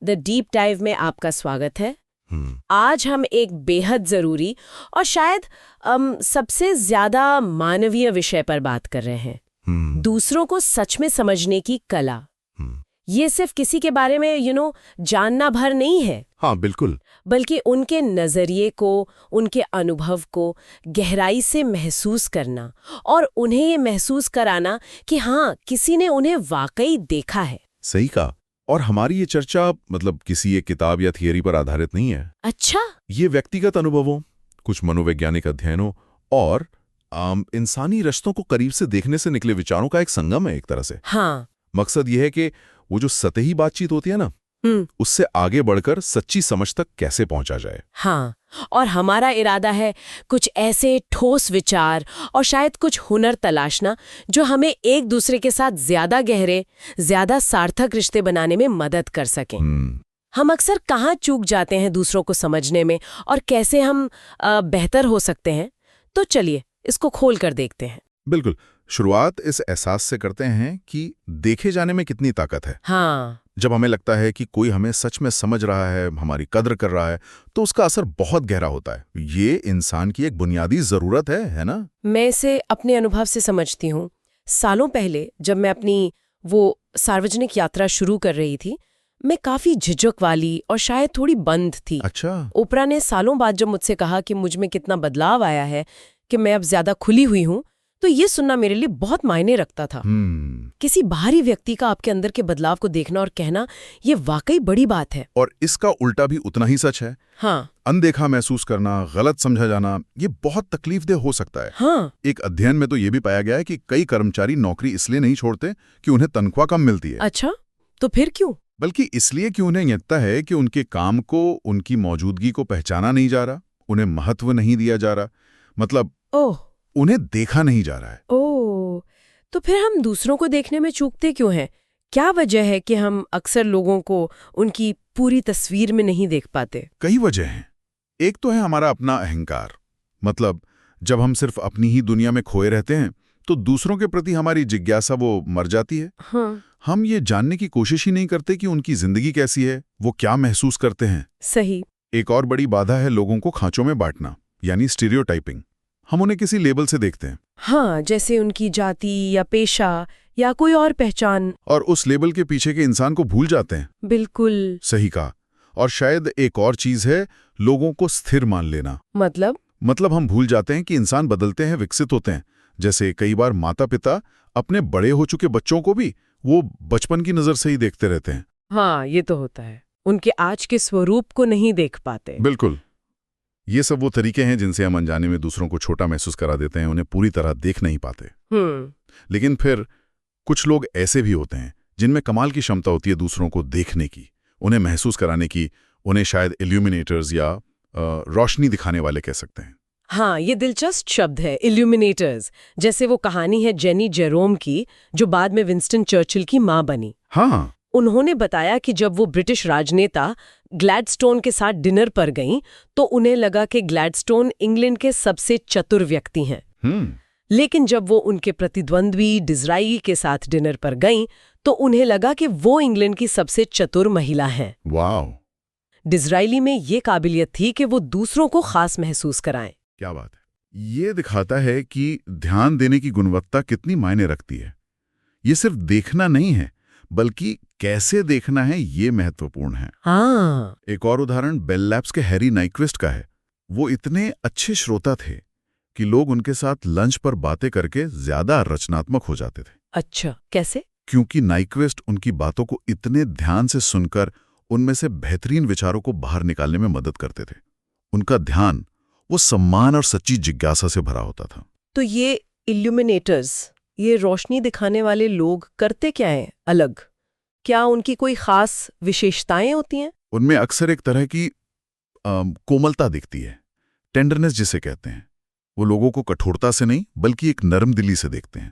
The deep dive में आपका स्वागत है। आज हम एक बेहद जरूरी और शायद सबसे ज्यादा मानवीय विषय पर बात कर रहे हैं। दूसरों को सच में समझने की कला। ये सिर्फ किसी के बारे में जानना भर नहीं है। हाँ, बिल्कुल। बल्कि उनके नजरिए को, उनके अनुभव को गहराई से महसूस करना और उन्हें ये महसूस कराना कि हाँ, किसी ने उन्हें वाकई देखा है। सही कहा। और हमारी ये चर्चा किसी एक किताब या थियरी पर आधारित नहीं है। अच्छा। ये व्यक्तिगत अनुभवों, कुछ मनोवैज्ञानिक अध्ययनों और इंसानी रिश्तों को करीब से देखने से निकले विचारों का एक संगम है एक तरह से। हाँ। मकसद ये है कि वो जो सतही बातचीत होती है ना, उससे आगे बढ़कर सच्ची समझ तक कैसे पहुंचा जाए। हाँ, और हमारा इरादा है कुछ ऐसे ठोस विचार और शायद कुछ हुनर तलाशना जो हमें एक दूसरे के साथ ज्यादा गहरे, ज्यादा सार्थक रिश्ते बनाने में मदद कर सकें। हम अक्सर कहाँ चूक जाते हैं दूसरों को समझने में और कैसे हम बेहतर हो सकते हैं। तो चलिए इसको खोल कर देखते हैं। बिल्कुल। शुरुआत इस एहसास से करते हैं कि देखे जाने में कितनी ताकत है। हाँ। जब हमें लगता है कि कोई हमें सच में समझ रहा है, हमारी कद्र कर रहा है, तो उसका असर बहुत गहरा होता है। ये इंसान की एक बुनियादी जरूरत है ना? मैं इसे अपने अनुभव से समझती हूँ। सालों पहले जब मैं अपनी वो सार्वजनिक यात्रा शुरू कर रही थी, मैं काफी झिझक वाली और शायद थोड़ी बंद थी। अच्छा। ओपरा ने सालों बाद जब मुझसे कहा कि मुझ में कितना बदलाव आया है, कि मैं अब ज्यादा खुली हुई हूँ, तो ये सुनना मेरे लिए बहुत मायने रखता था। किसी बाहरी व्यक्ति का आपके अंदर के बदलाव को देखना और कहना, ये वाकई बड़ी बात है। और इसका उल्टा भी उतना ही सच है। हाँ। अनदेखा महसूस करना, गलत समझा जाना, ये बहुत तकलीफदेह हो सकता है। हाँ। एक अध्ययन में तो ये भी पाया गया है कि कई कर्मचारी नौकरी इसलिए नहीं छोड़ते कि उन्हें तनख्वाह कम मिलती है। अच्छा, तो फिर क्यों? बल्कि इसलिए कि उन्हें लगता है कि उनके काम को, उनकी मौजूदगी को पहचाना नहीं जा रहा, उन्हें महत्व नहीं दिया जा रहा, उन्हें देखा नहीं जा रहा है। ओह, तो फिर हम दूसरों को देखने में चूकते क्यों हैं? क्या वजह है कि हम अक्सर लोगों को उनकी पूरी तस्वीर में नहीं देख पाते? कई वजह हैं। एक तो है हमारा अपना अहंकार। जब हम सिर्फ अपनी ही दुनिया में खोए रहते हैं, तो दूसरों के प्रति हमारी जिज्ञासा वो मर जाती है। हाँ। हम ये जानने की कोशिश ही नहीं करते कि उनकी जिंदगी कैसी है, वो क्या महसूस करते हैं। सही। एक और बड़ी बाधा है लोगों को खांचों में बांटना, यानी स्टीरियोटाइपिंग। हम उन्हें किसी लेबल से देखते हैं। हाँ, जैसे उनकी जाति या पेशा या कोई और पहचान, और उस लेबल के पीछे के इंसान को भूल जाते हैं। बिल्कुल सही कहा। और शायद एक और चीज है लोगों को स्थिर मान लेना। मतलब हम भूल जाते हैं कि इंसान बदलते हैं, विकसित होते हैं। जैसे कई बार माता पिता अपने बड़े हो चुके बच्चों को भी वो बचपन की नजर से ही देखते रहते हैं। हाँ, ये तो होता है। उनके आज के स्वरूप को नहीं देख पाते। बिल्कुल। ये सब वो तरीके हैं जिनसे हम अनजाने में दूसरों को छोटा महसूस करा देते हैं, उन्हें पूरी तरह देख नहीं पाते। लेकिन फिर कुछ लोग ऐसे भी होते हैं जिनमें कमाल की क्षमता होती है दूसरों को देखने की, उन्हें महसूस कराने की। उन्हें शायद इल्यूमिनेटर्स या रोशनी दिखाने वाले कह सकते हैं। हाँ, ये दिलचस्प शब्द है, इल्यूमिनेटर्स। जैसे वो कहानी है जेनी जेरोम की, जो बाद में विंस्टन चर्चिल की माँ बनी। हाँ। उन्होंने बताया कि जब वो ब्रिटिश राजनेता ग्लैडस्टोन के साथ डिनर पर गईं, तो उन्हें लगा कि ग्लैडस्टोन इंग्लैंड के सबसे चतुर व्यक्ति हैं। लेकिन जब वो उनके प्रतिद्वंद्वी डिज़राइली के साथ डिनर पर गईं, तो उन्हें लगा कि वो इंग्लैंड की सबसे चतुर महिला हैं। वाह। डिज़राइली में ये काबिलियत थी कि वो दूसरों को खास महसूस कराएं। क्या बात है। ये दिखाता है कि ध्यान देने की गुणवत्ता कितनी मायने रखती है। ये सिर्फ देखना नहीं है, बल्कि कैसे देखना है ये महत्वपूर्ण है। हाँ। एक और उदाहरण बेल लैब्स के हैरी नाइक्विस्ट का है। वो इतने अच्छे श्रोता थे कि लोग उनके साथ लंच पर बातें करके ज्यादा रचनात्मक हो जाते थे। अच्छा, कैसे? क्योंकि नाइक्विस्ट उनकी बातों को इतने ध्यान से सुनकर उनमें से बेहतरीन विचारों को बाहर निकालने में मदद करते थे। उनका ध्यान वो सम्मान और सच्ची जिज्ञासा से भरा होता था। तो ये इल्यूमिनेटर्स, ये रोशनी दिखाने वाले लोग करते क्या हैं अलग? क्या उनकी कोई खास विशेषताएं होती हैं? उनमें अक्सर एक तरह की कोमलता दिखती है, टेंडरनेस जिसे कहते हैं। वो लोगों को कठोरता से नहीं, बल्कि एक नरम दिली से देखते हैं,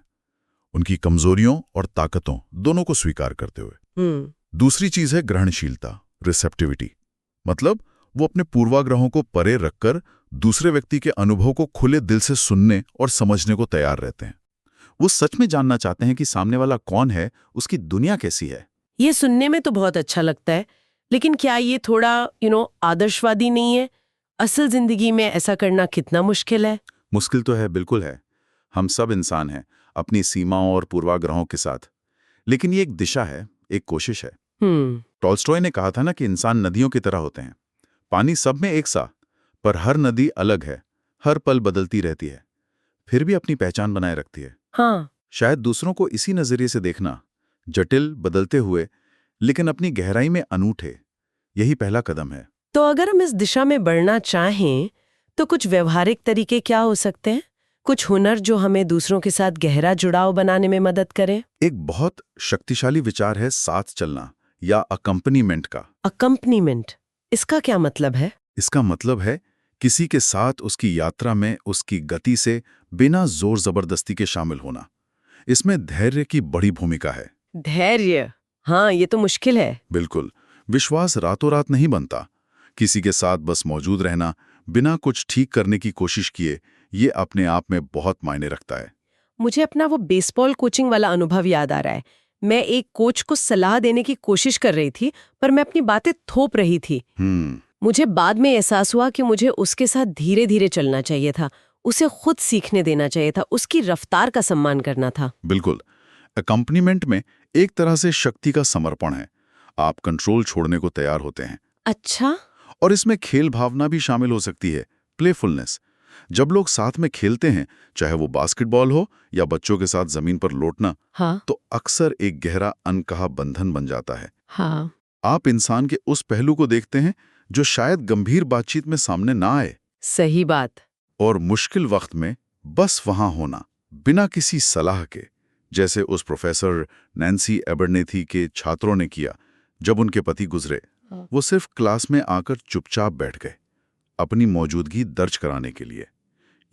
उनकी कमजोरियों और ताकतों दोनों को स्वीकार करते हुए। दूसरी चीज है ग्रहणशीलता, रिसेप्टिविटी। वो अपने पूर्वाग्रहों को परे रखकर दूसरे व्यक्ति के अनुभव को खुले दिल से सुनने और समझने को तैयार रहते हैं। वो सच में जानना चाहते हैं कि सामने वाला कौन है, उसकी दुनिया कैसी है। ये सुनने में तो बहुत अच्छा लगता है, लेकिन क्या ये थोड़ा आदर्शवादी नहीं है? असल जिंदगी में ऐसा करना कितना मुश्किल है? मुश्किल तो है, बिल्कुल है। हम सब इंसान हैं, अपनी सीमाओं और पूर्वाग्रहों के साथ। लेकिन ये एक दिशा है, एक कोशिश है। टॉल्स्टॉय ने कहा था ना कि इंसान नदियों की तरह होते हैं। पानी सब में एक सा, पर हर नदी अलग है, हर पल बदलती रहती है, फिर भी अपनी पहचान बनाए रखती है। हाँ। शायद दूसरों को इसी नजरिए से देखना, जटिल, बदलते हुए, लेकिन अपनी गहराई में अनूठे, यही पहला कदम है। तो अगर हम इस दिशा में बढ़ना चाहें तो कुछ व्यवहारिक तरीके क्या हो सकते हैं? कुछ हुनर जो हमें दूसरों के साथ गहरा जुड़ाव बनाने में मदद करें? एक बहुत शक्तिशाली विचार है साथ चलना या अकम्पनीमेंट का। अकम्पनीमेंट, इसका क्या मतलब है? इसका मतलब है किसी के साथ उसकी यात्रा में उसकी गति से बिना जोर जबरदस्ती के शामिल होना। इसमें धैर्य की बड़ी भूमिका है। धैर्य, हाँ, ये तो मुश्किल है। बिल्कुल। विश्वास रातों रात नहीं बनता। किसी के साथ बस मौजूद रहना, बिना कुछ ठीक करने की कोशिश किए, ये अपने आप में बहुत मायने रखता है। मुझे अपना वो बेसबॉल कोचिंग वाला अनुभव याद आ रहा है। मैं एक कोच को सलाह देने की कोशिश कर रही थी, पर मैं अपनी बातें थोप रही थी। मुझे बाद में एहसास हुआ कि मुझे उसके साथ धीरे धीरे चलना चाहिए था, उसे खुद सीखने देना चाहिए था, उसकी रफ्तार का सम्मान करना था। बिल्कुल। अकम्पनीमेंट में एक तरह से शक्ति का समर्पण है। आप कंट्रोल छोड़ने को तैयार होते हैं। अच्छा। और इसमें खेल भावना भी शामिल हो सकती है, प्लेफुलनेस। जब लोग साथ में खेलते हैं, चाहे वो बास्केटबॉल हो या बच्चों के साथ जमीन पर लौटना, हाँ। तो अक्सर एक गहरा अनकहा बंधन बन जाता है। हाँ। आप इंसान के उस पहलू को देखते हैं जो शायद गंभीर बातचीत में सामने ना आए। सही बात। और मुश्किल वक्त में बस वहां होना, बिना किसी सलाह के, जैसे उस प्रोफेसर नैन्सी एबरनेथी के छात्रों ने किया जब उनके पति गुजरे। वो सिर्फ क्लास में आकर चुपचाप बैठ गए, अपनी मौजूदगी दर्ज कराने के लिए।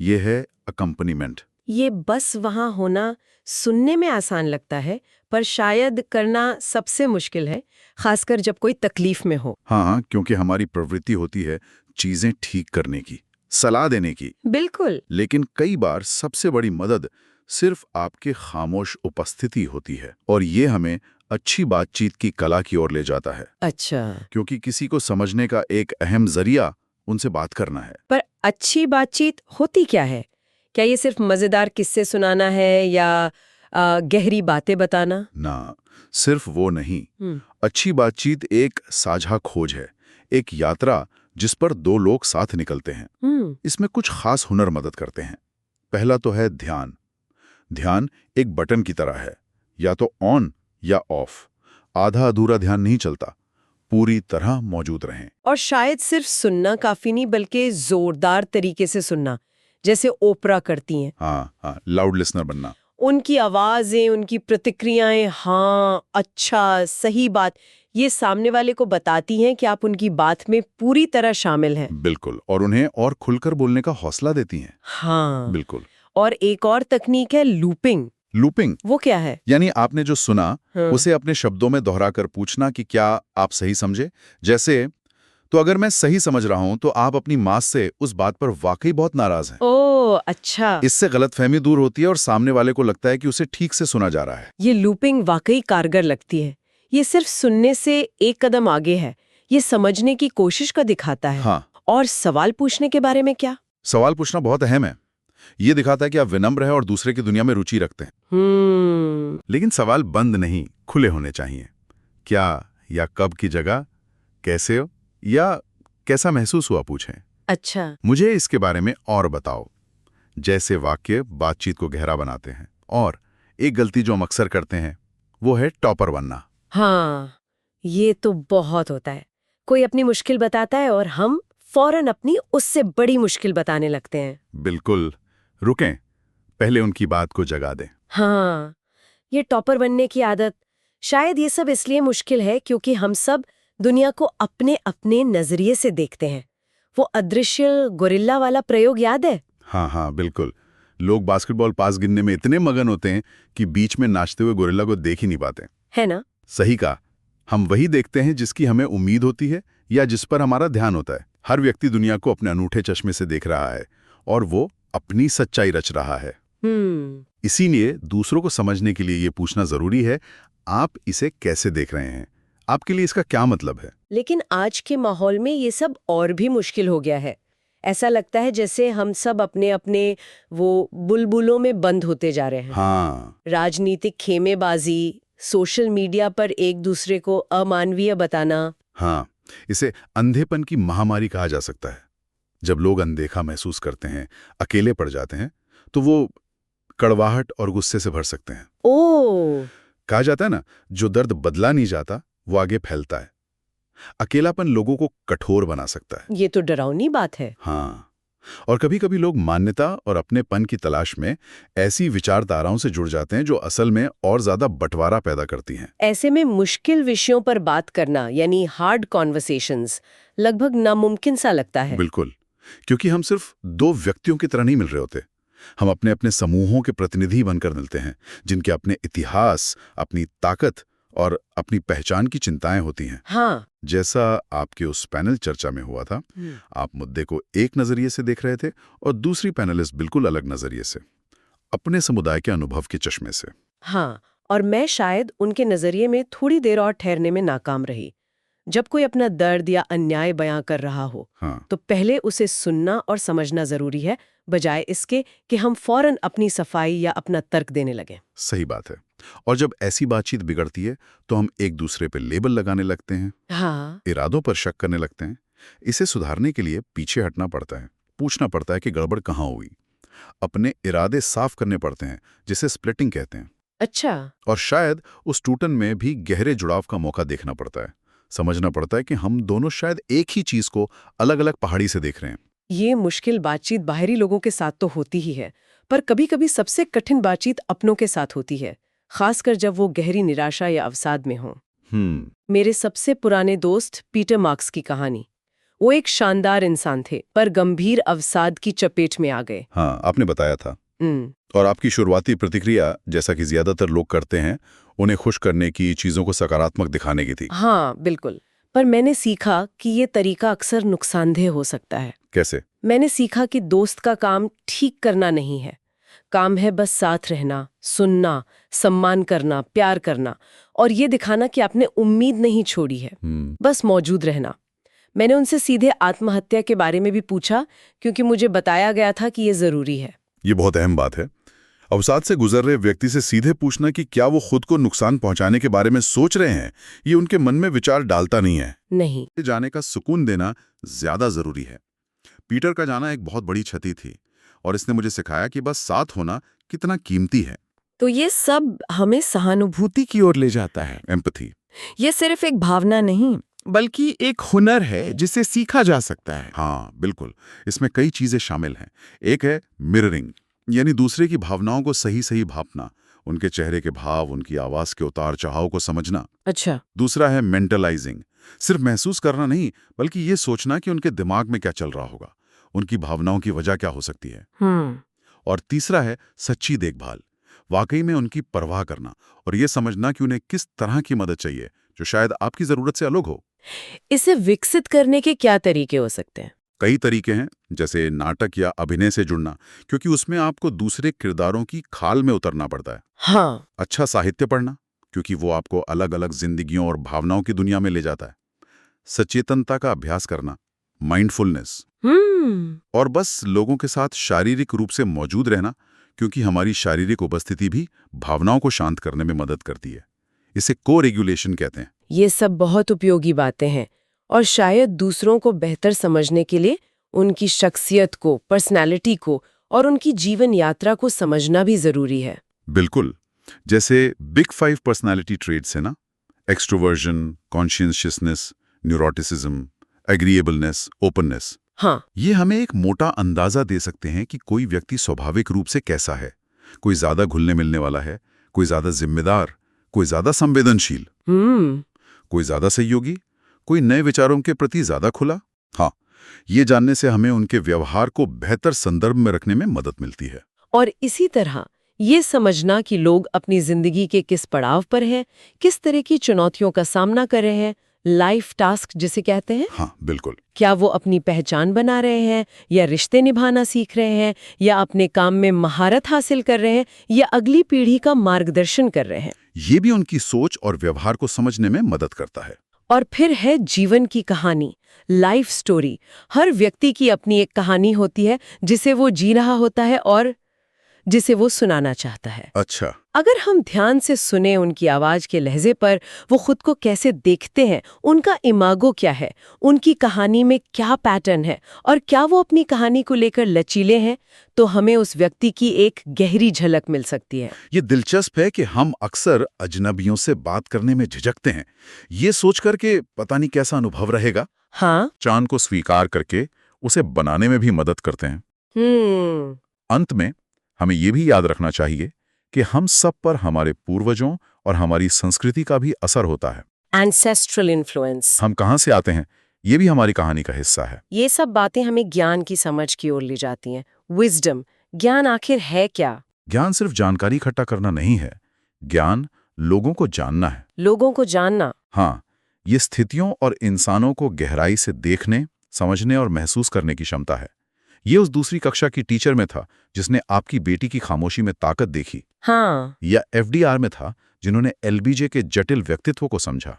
ये है अकम्पनीमेंट। ये बस वहां होना सुनने में आसान लगता है, पर शायद करना सबसे मुश्किल है, खासकर जब कोई तकलीफ में हो। हाँ, क्योंकि हमारी प्रवृत्ति होती है चीजें ठीक करने की, सलाह देने की। बिल्कुल। लेकिन कई बार सबसे बड़ी मदद सिर्फ आपके खामोश उपस्थिति होती है, और ये हमें अच्छी बातचीत की कला की ओर ले जाता है। अच्छा। क्योंकि किसी को समझने का एक अहम जरिया उनसे बात करना है। पर अच्छी बातचीत होती क्या है? क्या ये सिर्फ मजेदार किस्से सुनाना है या गहरी बातें बताना? ना, सिर्फ वो नहीं। अच्छी बातचीत एक साझा खोज है, एक यात्रा जिस पर दो लोग साथ निकलते हैं। इसमें कुछ खास हुनर मदद करते हैं। पहला तो है ध्यान। ध्यान एक बटन की तरह है, या तो ऑन या ऑफ। आधा अधूरा ध्यान नहीं चलता, पूरी तरह मौजूद रहें। और शायद सिर्फ सुनना काफी नहीं, बल्कि जोरदार तरीके से सुनना, जैसे ओपरा करती हैं। हाँ, लाउड लिसनर बनना। उनकी आवाजें, उनकी प्रतिक्रियाएं, हाँ, अच्छा, सही बात, ये सामने वाले को बताती हैं कि आप उनकी बात में पूरी तरह शामिल हैं। बिल्कुल। और उन्हें और खुलकर बोलने का हौसला देती हैं। हाँ। बिल्कुल। और एक और तकनीक है लूपिंग। लूपिंग वो क्या है? यानी आपने जो सुना, हाँ। उसे अपने शब्दों में दोहराकर पूछना कि क्या आप सही समझे। जैसे, तो अगर मैं सही समझ रहा हूं तो आप अपनी माँ से उस बात पर वाकई बहुत नाराज हैं। ओह, अच्छा। इससे गलतफहमी दूर होती है और सामने वाले को लगता है कि उसे ठीक से सुना जा रहा है। ये लूपिंग वाकई कारगर लगती है। ये सिर्फ सुनने से एक कदम आगे है, ये समझने की कोशिश का दिखाता है। हाँ। और सवाल पूछने के बारे में क्या? सवाल पूछना बहुत अहम है। ये दिखाता है कि आप विनम्र हैं और दूसरे की दुनिया में रुचि रखते हैं। लेकिन सवाल बंद नहीं, खुले होने चाहिए। क्या या कब की जगह, कैसे हो या कैसा महसूस हुआ पूछें। अच्छा। मुझे इसके बारे में और बताओ। जैसे वाक्य बातचीत को गहरा बनाते हैं। और एक गलती जो हम अक्सर करते हैं वो है टॉपर बनना। हाँ, ये तो बहुत होता है। कोई अपनी मुश्किल बताता है और हम फौरन अपनी उससे बड़ी मुश्किल बताने लगते हैं। बिल्कुल। रुकें, पहले उनकी बात को जगा दें। हाँ, ये टॉपर बनने की आदत, शायद ये सब इसलिए मुश्किल है क्योंकि हम सब दुनिया को अपने अपने नजरिए से देखते हैं। वो अदृश्य गोरिल्ला वाला प्रयोग याद है? हाँ, बिल्कुल। लोग बास्केटबॉल पास गिनने में इतने मगन होते हैं कि बीच में नाचते हुए गोरिल्ला को देख ही नहीं पाते। है ना? सही कहा। हम वही देखते हैं जिसकी हमें उम्मीद होती है या जिस पर हमारा ध्यान होता है। हर व्यक्ति दुनिया को अपने अनूठे चश्मे से देख रहा है और वो अपनी सच्चाई रच रहा है। इसीलिए दूसरों को समझने के लिए ये पूछना जरूरी है, आप इसे कैसे देख रहे हैं? आपके लिए इसका क्या मतलब है? लेकिन आज के माहौल में ये सब और भी मुश्किल हो गया है। ऐसा लगता है जैसे हम सब अपने अपने वो बुलबुलों में बंद होते जा रहे हैं। हाँ, राजनीतिक खेमेबाजी, सोशल मीडिया पर एक दूसरे को अमानवीय बताना। हाँ, इसे अंधेपन की महामारी कहा जा सकता है। जब लोग अनदेखा महसूस करते हैं, अकेले पड़ जाते हैं, तो वो कड़वाहट और गुस्से से भर सकते हैं। ओह, कहा जाता है ना, जो दर्द बदला नहीं जाता वो आगे फैलता है। अकेलापन लोगों को कठोर बना सकता है। ये तो डरावनी बात है। हाँ, और कभी-कभी लोग मान्यता और अपनेपन की तलाश में ऐसी विचारधाराओं से जुड़ जाते हैं जो असल में और ज्यादा बंटवारा पैदा करती हैं। ऐसे में मुश्किल विषयों पर बात करना यानी हार्ड कॉन्वर्सेशंस लगभग नामुमकिन सा लगता है। बिल्कुल, क्योंकि हम सिर्फ दो व्यक्तियों की तरह नहीं मिल रहे होते। हम अपने अपने समूहों के प्रतिनिधि बनकर मिलते हैं, जिनके अपने इतिहास, अपनी ताकत और अपनी पहचान की चिंताएं होती हैं। हाँ। जैसा आपके उस पैनल चर्चा में हुआ था, आप मुद्दे को एक नजरिए से देख रहे थे और दूसरी पैनलिस्ट बिल्कुल अलग नजरिए से, अपने समुदाय के अनुभव के चश्मे से। हाँ, और मैं शायद उनके नजरिए में थोड़ी देर और ठहरने में नाकाम रही। जब कोई अपना दर्द या अन्याय बयां कर रहा हो, हाँ, तो पहले उसे सुनना और समझना जरूरी है, बजाय इसके कि हम फौरन अपनी सफाई या अपना तर्क देने लगें। सही बात है। और जब ऐसी बातचीत बिगड़ती है तो हम एक दूसरे पे लेबल लगाने लगते हैं, हाँ, इरादों पर शक करने लगते हैं। इसे सुधारने के लिए पीछे हटना पड़ता है, पूछना पड़ता है कि गड़बड़ कहाँ हुई। अपने इरादे साफ करने पड़ते हैं, जिसे स्प्लिटिंग कहते हैं। अच्छा। और शायद उस टूटन में भी गहरे जुड़ाव का मौका देखना पड़ता है। समझना पड़ता है कि हम दोनों शायद एक ही चीज को अलग अलग पहाड़ी से देख रहे हैं। ये मुश्किल बातचीत बाहरी लोगों के साथ तो होती ही है, पर कभी-कभी सबसे कठिन बातचीत अपनों के साथ होती है, खासकर जब वो गहरी निराशा या अवसाद में हों। मेरे सबसे पुराने दोस्त पीटर मार्क्स की कहानी। वो एक शानदार इंसान थे, पर गंभीर अवसाद की चपेट में आ गए। हाँ, आपने बताया था। हम्म, और आपकी शुरुआती प्रतिक्रिया, जैसा कि ज्यादातर लोग करते हैं, उन्हें खुश करने की, चीजों को सकारात्मक दिखाने की थी। हाँ, बिल्कुल। पर मैंने सीखा कि ये तरीका अक्सर नुकसानदेह हो सकता है। कैसे? मैंने सीखा कि दोस्त का काम ठीक करना नहीं है। काम है बस साथ रहना, सुनना, सम्मान करना, प्यार करना और ये दिखाना कि आपने उम्मीद नहीं छोड़ी है, बस मौजूद रहना। मैंने उनसे सीधे आत्महत्या के बारे में भी पूछा, क्योंकि मुझे बताया गया था कि ये जरूरी है। ये बहुत अहम बात है। अवसाद से गुजर रहे व्यक्ति से सीधे पूछना कि क्या वो खुद को नुकसान पहुंचाने के बारे में सोच रहे हैं, ये उनके मन में विचार डालता नहीं है। नहीं। जाने का सुकून देना ज्यादा जरूरी है। पीटर का जाना एक बहुत बड़ी क्षति थी और इसने मुझे सिखाया कि बस साथ होना कितना कीमती है। तो ये सब हमें सहानुभूति की ओर ले जाता है। एम्पैथी। ये सिर्फ एक भावना नहीं, बल्कि एक हुनर है जिसे सीखा जा सकता है। हाँ, बिल्कुल। इसमें कई चीजें शामिल हैं। एक है मिररिंग, यानी दूसरे की भावनाओं को सही सही भापना, उनके चेहरे के भाव, उनकी आवाज के उतार चढ़ाव को समझना। अच्छा। दूसरा है मेंटलाइजिंग, सिर्फ महसूस करना नहीं, बल्कि ये सोचना कि उनके दिमाग में क्या चल रहा होगा, उनकी भावनाओं की वजह क्या हो सकती है। और तीसरा है सच्ची देखभाल, वाकई में उनकी परवाह करना और ये समझना कि उन्हें किस तरह की मदद चाहिए, जो शायद आपकी जरूरत से अलग हो। इसे विकसित करने के क्या तरीके हो सकते हैं? कई तरीके हैं, जैसे नाटक या अभिनय से जुड़ना, क्योंकि उसमें आपको दूसरे किरदारों की खाल में उतरना पड़ता है। हाँ। अच्छा साहित्य पढ़ना, क्योंकि वो आपको अलग अलग जिंदगियों और भावनाओं की दुनिया में ले जाता है। सचेतनता का अभ्यास करना, माइंडफुलनेस। और बस लोगों के साथ शारीरिक रूप से मौजूद रहना, क्योंकि हमारी शारीरिक उपस्थिति भी भावनाओं को शांत करने में मदद करती है। इसे को-रेगुलेशन कहते हैं। ये सब बहुत उपयोगी बातें हैं और शायद दूसरों को बेहतर समझने के लिए उनकी शख्सियत को, पर्सनैलिटी को और उनकी जीवन यात्रा को समझना भी जरूरी है। बिल्कुल। जैसे बिग 5 पर्सनैलिटी ट्रेड्स है ना, extroversion, consciousness, neuroticism, agreeableness, openness. हाँ। ये हमें एक मोटा अंदाजा दे सकते हैं कि कोई व्यक्ति स्वाभाविक रूप से कैसा है। कोई ज्यादा घुलने मिलने वाला है, कोई ज्यादा जिम्मेदार, कोई ज्यादा संवेदनशील, कोई ज्यादा सहयोगी, कोई नए विचारों के प्रति ज्यादा खुला। हाँ, ये जानने से हमें उनके व्यवहार को बेहतर संदर्भ में रखने में मदद मिलती है। और इसी तरह ये समझना कि लोग अपनी जिंदगी के किस पड़ाव पर हैं, किस तरह की चुनौतियों का सामना कर रहे हैं, लाइफ टास्क जिसे कहते हैं? हाँ, बिल्कुल। क्या वो अपनी पहचान बना रहे हैं, या रिश्ते निभाना सीख रहे हैं, या अपने काम में महारत हासिल कर रहे हैं, या अगली पीढ़ी का मार्गदर्शन कर रहे हैं? ये भी उनकी सोच और व्यवहार को समझने में मदद करता है। और फिर है जीवन की कहानी, लाइफ स्टोरी। हर व्यक्ति की अपनी एक कहानी होती है जिसे वो जी रहा होता है और जिसे वो सुनाना चाहता है। अच्छा। अगर हम ध्यान से सुने उनकी आवाज के लहजे पर, वो खुद को कैसे देखते हैं, उनका इमागो क्या है, उनकी कहानी में क्या पैटर्न है, और क्या वो अपनी कहानी को लेकर लचीले हैं, तो हमें उस व्यक्ति की एक गहरी झलक मिल सकती है। ये दिलचस्प है कि हम अक्सर अजनबियों से बात करने में झिझकते हैं, ये सोचकर के पता नहीं कैसा अनुभव रहेगा। हाँ। चांद को स्वीकार करके उसे बनाने में भी मदद करते हैं। अंत में हमें ये भी याद रखना चाहिए कि हम सब पर हमारे पूर्वजों और हमारी संस्कृति का भी असर होता है। Ancestral influence. हम कहाँ से आते हैं, ये भी हमारी कहानी का हिस्सा है। ये सब बातें हमें ज्ञान की समझ की ओर ले जाती हैं। विजडम, ज्ञान आखिर है क्या? ज्ञान सिर्फ जानकारी इकट्ठा करना नहीं है, ज्ञान लोगों को जानना है। लोगों को जानना। हाँ, ये स्थितियों और इंसानों को गहराई से देखने, समझने और महसूस करने की क्षमता है। ये उस दूसरी कक्षा की टीचर में था जिसने आपकी बेटी की खामोशी में ताकत देखी। हाँ। या एफडीआर में था जिन्होंने एलबीजे के जटिल व्यक्तित्व को समझा।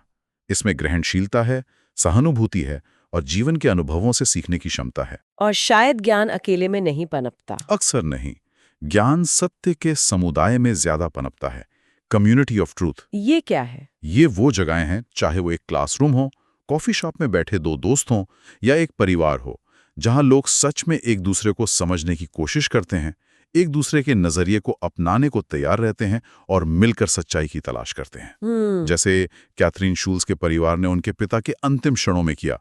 इसमें ग्रहणशीलता है, सहानुभूति है और जीवन के अनुभवों से सीखने की क्षमता है। और शायद ज्ञान अकेले में नहीं पनपता। अक्सर नहीं, ज्ञान सत्य के समुदाय में ज्यादा पनपता है। Community of truth. ये क्या है? ये वो जगहें हैं, चाहे वो एक क्लासरूम हो, कॉफी शॉप में बैठे दो दोस्त हों या एक परिवार हो, जहां लोग सच में एक दूसरे को समझने की कोशिश करते हैं, एक दूसरे के नजरिए को अपनाने को तैयार रहते हैं और मिलकर सच्चाई की तलाश करते हैं। जैसे कैथरीन शूल्स के परिवार ने उनके पिता के अंतिम क्षणों में किया।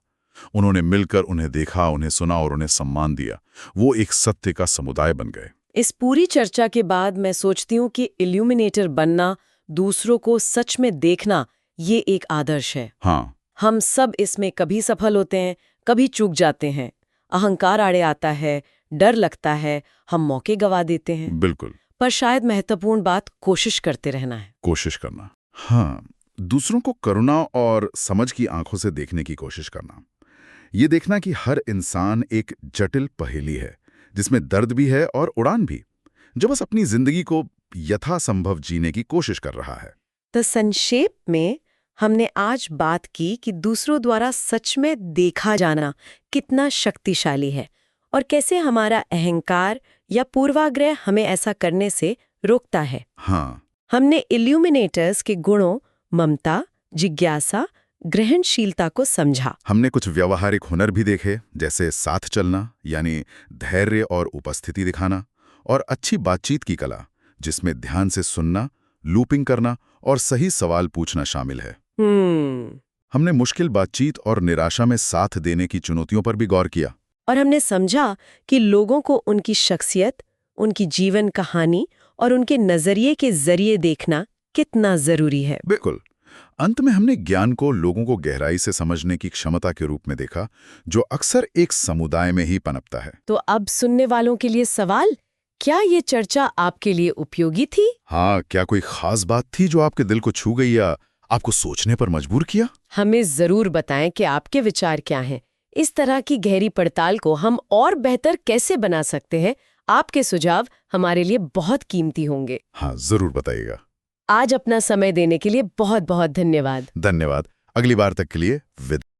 उन्होंने मिलकर उन्हें देखा, उन्हें सुना और उन्हें सम्मान दिया। वो एक सत्य का समुदाय बन गए। इस पूरी चर्चा के बाद मैं सोचती हूँ कि इल्यूमिनेटर बनना, दूसरों को सच में देखना, ये एक आदर्श है। हाँ, हम सब इसमें कभी सफल होते हैं, कभी चूक जाते हैं। अहंकार आड़े आता है, डर लगता है, हम मौके गवा देते हैं। बिल्कुल। पर शायद महत्वपूर्ण बात कोशिश करते रहना है। कोशिश करना। हाँ, दूसरों को करुणा और समझ की आंखों से देखने की कोशिश करना। ये देखना कि हर इंसान एक जटिल पहेली है, जिसमें दर्द भी है और उड़ान भी, जो बस अपनी जिंदगी को यथासंभव जीने की कोशिश कर रहा है। तो संक्षेप में हमने आज बात की कि दूसरों द्वारा सच में देखा जाना कितना शक्तिशाली है, और कैसे हमारा अहंकार या पूर्वाग्रह हमें ऐसा करने से रोकता है। हाँ, हमने इल्यूमिनेटर्स के गुणों, ममता, जिज्ञासा, ग्रहणशीलता को समझा। हमने कुछ व्यावहारिक हुनर भी देखे, जैसे साथ चलना यानी धैर्य और उपस्थिति दिखाना, और अच्छी बातचीत की कला, जिसमें ध्यान से सुनना, लूपिंग करना और सही सवाल पूछना शामिल है। हमने मुश्किल बातचीत और निराशा में साथ देने की चुनौतियों पर भी गौर किया। और हमने समझा कि लोगों को उनकी शख्सियत, उनकी जीवन कहानी और उनके नजरिए के जरिए देखना कितना जरूरी है। बिल्कुल। अंत में हमने ज्ञान को लोगों को गहराई से समझने की क्षमता के रूप में देखा, जो अक्सर एक समुदाय में ही पनपता है। तो अब सुनने वालों के लिए सवाल, क्या ये चर्चा आपके लिए उपयोगी थी? हाँ, क्या कोई खास बात थी जो आपके दिल को छू गई या आपको सोचने पर मजबूर किया? हमें जरूर बताएं कि आपके विचार क्या हैं। इस तरह की गहरी पड़ताल को हम और बेहतर कैसे बना सकते हैं? आपके सुझाव हमारे लिए बहुत कीमती होंगे। हाँ, जरूर बताइएगा। आज अपना समय देने के लिए बहुत बहुत धन्यवाद। धन्यवाद। अगली बार तक के लिए विदा।